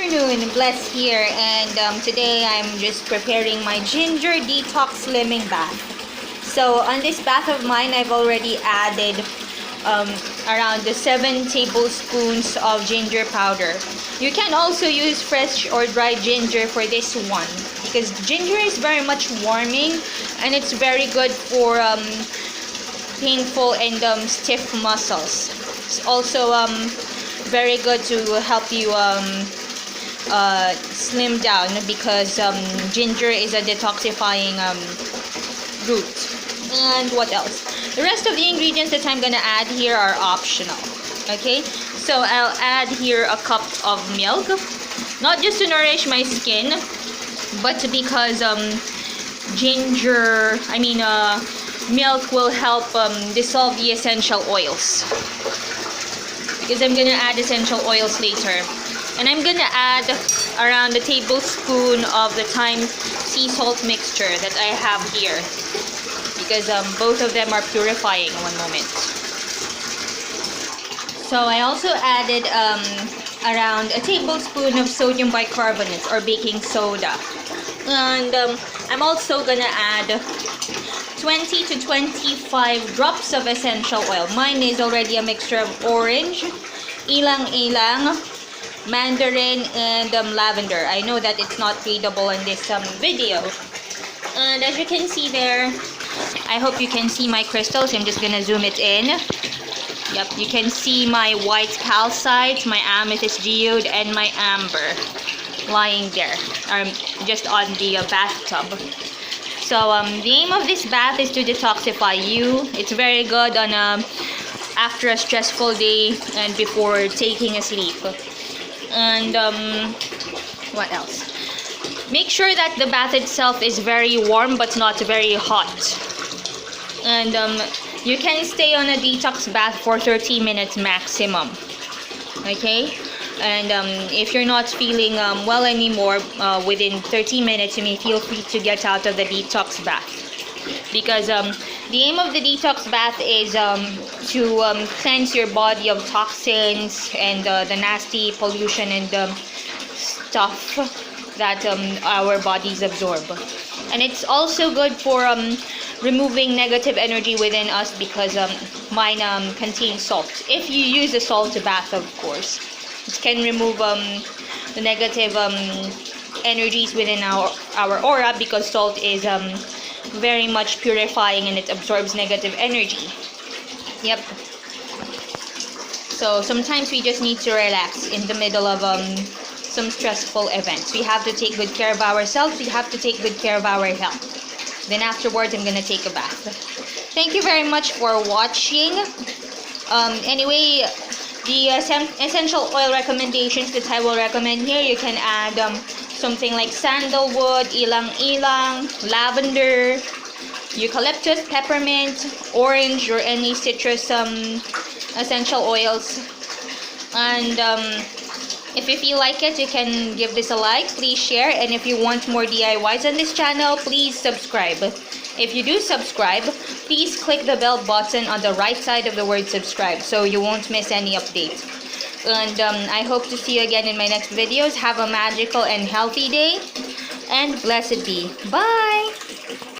afternoon, Bless here, and today I'm just preparing my ginger detox slimming bath. So on this bath of mine, I've already added around 7 tablespoons of ginger powder. You can also use fresh or dried ginger for this one because ginger is very much warming and it's very good for painful and stiff muscles. It's also very good to help you slim down because ginger is a detoxifying root. And what else? The rest of the ingredients that I'm gonna add here are optional. Okay, so I'll add here a cup of milk, not just to nourish my skin, but because milk will help dissolve the essential oils, because I'm gonna add essential oils later. And I'm gonna add around a tablespoon of the thyme sea salt mixture that I have here, because both of them are purifying. One moment. So I also added around a tablespoon of sodium bicarbonate or baking soda, and I'm also gonna add 20 to 25 drops of essential oil. Mine is already a mixture of orange, ilang-ilang, mandarin, and lavender. I know that it's not readable in this video. And as you can see there, I hope you can see my crystals. I'm just gonna zoom it in. Yep, you can see my white calcite, my amethyst geode, and my amber lying there, just on the bathtub. So the aim of this bath is to detoxify you. It's very good on after a stressful day and before taking a sleep. And what else? Make sure that the bath itself is very warm but not very hot. And you can stay on a detox bath for 30 minutes maximum. Okay? And if you're not feeling well anymore, within 30 minutes you may feel free to get out of the detox bath, because the aim of the detox bath is to cleanse your body of toxins and the nasty pollution and stuff that our bodies absorb. And it's also good for removing negative energy within us, because mine contains salt. If you use a salt bath, of course, it can remove the negative energies within our aura, because salt is very much purifying and it absorbs negative energy. Yep. So sometimes we just need to relax in the middle of some stressful events. We have to take good care of ourselves. We have to take good care of our health. Then afterwards, I'm gonna take a bath. Thank you very much for watching. Anyway, the essential oil recommendations that I will recommend here, you can add something like sandalwood, ilang-ilang, lavender, eucalyptus, peppermint, orange, or any citrus essential oils. And if you feel like it, you can give this a like, please share, and if you want more DIYs on this channel, please subscribe. If you do subscribe, please click the bell button on the right side of the word subscribe so you won't miss any update. And I hope to see you again in my next videos. Have a magical and healthy day, and blessed be. Bye!